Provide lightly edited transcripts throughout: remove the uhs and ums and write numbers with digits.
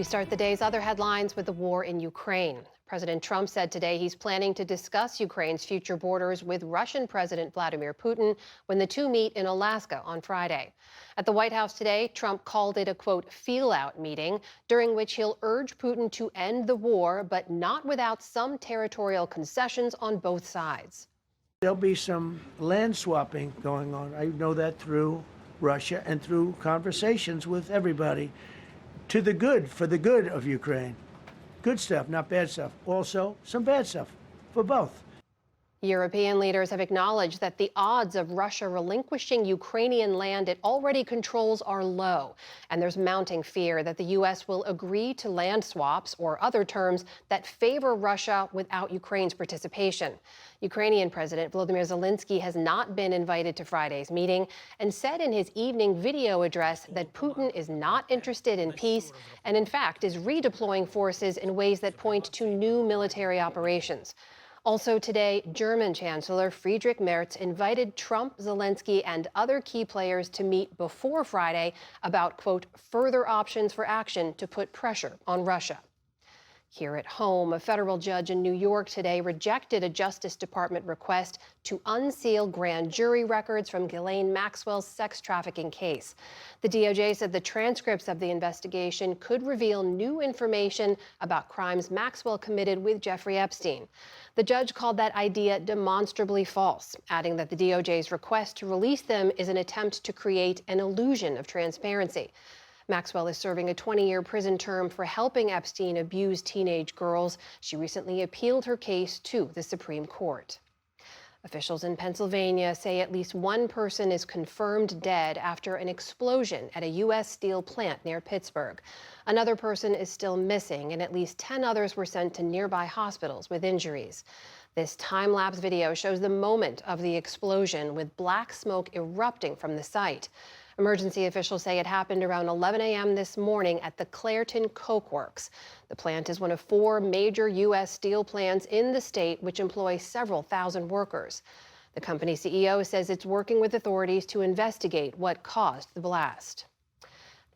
We start the day's other headlines with the war in Ukraine. President Trump said today he's planning to discuss Ukraine's future borders with Russian President Vladimir Putin when the two meet in Alaska on Friday. At the White House today, Trump called it a, quote, feel-out meeting, during which he'll urge Putin to end the war, but not without some territorial concessions on both sides. There'll be some land swapping going on. I know that through Russia and through conversations with everybody. To the good, for the good of Ukraine. Good stuff, not bad stuff. Also, some bad stuff for both. European leaders have acknowledged that the odds of Russia relinquishing Ukrainian land it already controls are low. And there's mounting fear that the U.S. will agree to land swaps or other terms that favor Russia without Ukraine's participation. Ukrainian President Volodymyr Zelensky has not been invited to Friday's meeting and said in his evening video address that Putin is not interested in peace and, in fact, is redeploying forces in ways that point to new military operations. Also today, German Chancellor Friedrich Merz invited Trump, Zelensky, and other key players to meet before Friday about, quote, further options for action to put pressure on Russia. Here at home, a federal judge in New York today rejected a Justice Department request to unseal grand jury records from Ghislaine Maxwell's sex trafficking case. The DOJ said the transcripts of the investigation could reveal new information about crimes Maxwell committed with Jeffrey Epstein. The judge called that idea demonstrably false, adding that the DOJ's request to release them is an attempt to create an illusion of transparency. Maxwell is serving a 20-year prison term for helping Epstein abuse teenage girls. She recently appealed her case to the Supreme Court. Officials in Pennsylvania say at least one person is confirmed dead after an explosion at a U.S. steel plant near Pittsburgh. Another person is still missing, and at least 10 others were sent to nearby hospitals with injuries. This time-lapse video shows the moment of the explosion, with black smoke erupting from the site. Emergency officials say it happened around 11 a.m. this morning at the Clairton Coke Works. The plant is one of 4 major U.S. steel plants in the state, which employ several thousand workers. The company CEO says it's working with authorities to investigate what caused the blast.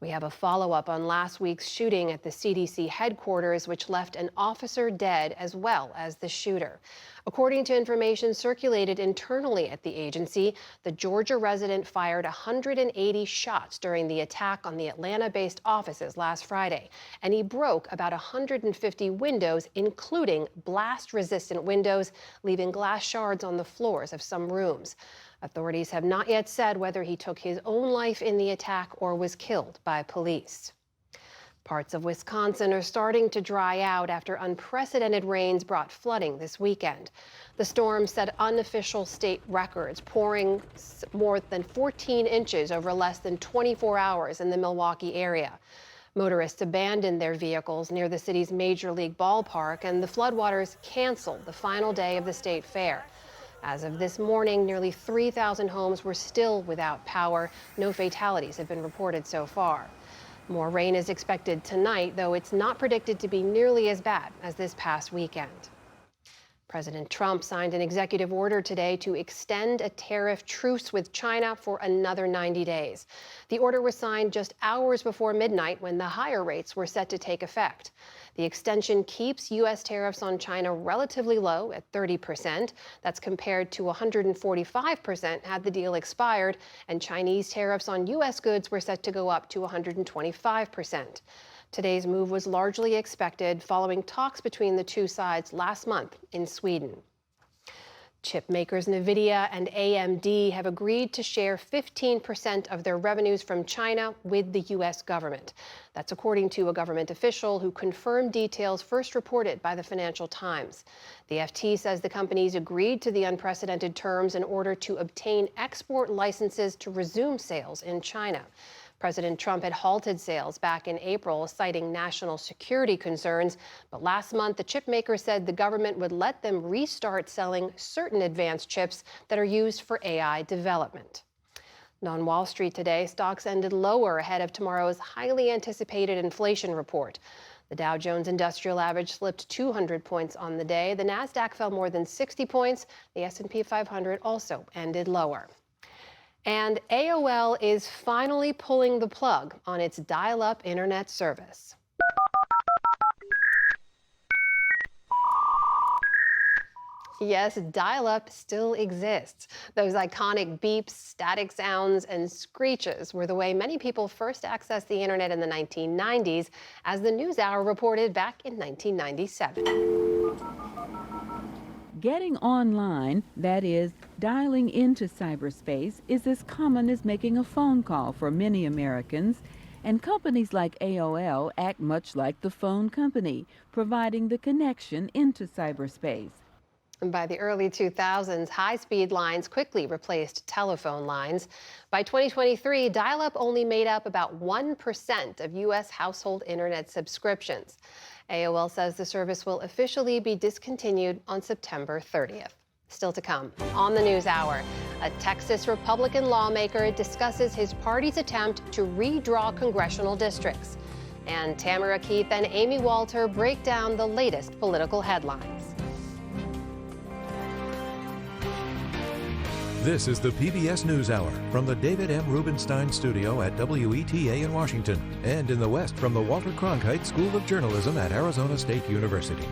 We have a follow-up on last week's shooting at the CDC headquarters, which left an officer dead as well as the shooter. According to information circulated internally at the agency, the Georgia resident fired 180 shots during the attack on the Atlanta-based offices last Friday, and he broke about 150 windows, including blast-resistant windows, leaving glass shards on the floors of some rooms. Authorities have not yet said whether he took his own life in the attack or was killed by police. Parts of Wisconsin are starting to dry out after unprecedented rains brought flooding this weekend. The storm set unofficial state records, pouring more than 14 inches over less than 24 hours in the Milwaukee area. Motorists abandoned their vehicles near the city's Major League ballpark, and the floodwaters canceled the final day of the state fair. As of this morning, nearly 3,000 homes were still without power. No fatalities have been reported so far. More rain is expected tonight, though it's not predicted to be nearly as bad as this past weekend. President Trump signed an executive order today to extend a tariff truce with China for another 90 days. The order was signed just hours before midnight when the higher rates were set to take effect. The extension keeps U.S. tariffs on China relatively low at 30%. That's compared to 145% had the deal expired, and Chinese tariffs on U.S. goods were set to go up to 125%. Today's move was largely expected following talks between the two sides last month in Sweden. Chip makers NVIDIA and AMD have agreed to share 15% of their revenues from China with the U.S. government. That's according to a government official who confirmed details first reported by the Financial Times. The FT says the companies agreed to the unprecedented terms in order to obtain export licenses to resume sales in China. President Trump had halted sales back in April, citing national security concerns. But last month, the chip maker said the government would let them restart selling certain advanced chips that are used for AI development. And on Wall Street today, stocks ended lower ahead of tomorrow's highly anticipated inflation report. The Dow Jones Industrial Average slipped 200 points on the day. The Nasdaq fell more than 60 points. The S&P 500 also ended lower. And AOL is finally pulling the plug on its dial-up internet service. Yes, dial-up still exists. Those iconic beeps, static sounds, and screeches were the way many people first accessed the internet in the 1990s, as the NewsHour reported back in 1997. Getting online, that is, dialing into cyberspace, is as common as making a phone call for many Americans. And companies like AOL act much like the phone company, providing the connection into cyberspace. And by the early 2000s, high-speed lines quickly replaced telephone lines. By 2023, dial-up only made up about 1% of U.S. household internet subscriptions. AOL says the service will officially be discontinued on September 30th. Still to come on the NewsHour, a Texas Republican lawmaker discusses his party's attempt to redraw congressional districts. And Tamara Keith and Amy Walter break down the latest political headlines. This is the PBS NewsHour from the David M. Rubenstein Studio at WETA in Washington, and in the West from the Walter Cronkite School of Journalism at Arizona State University.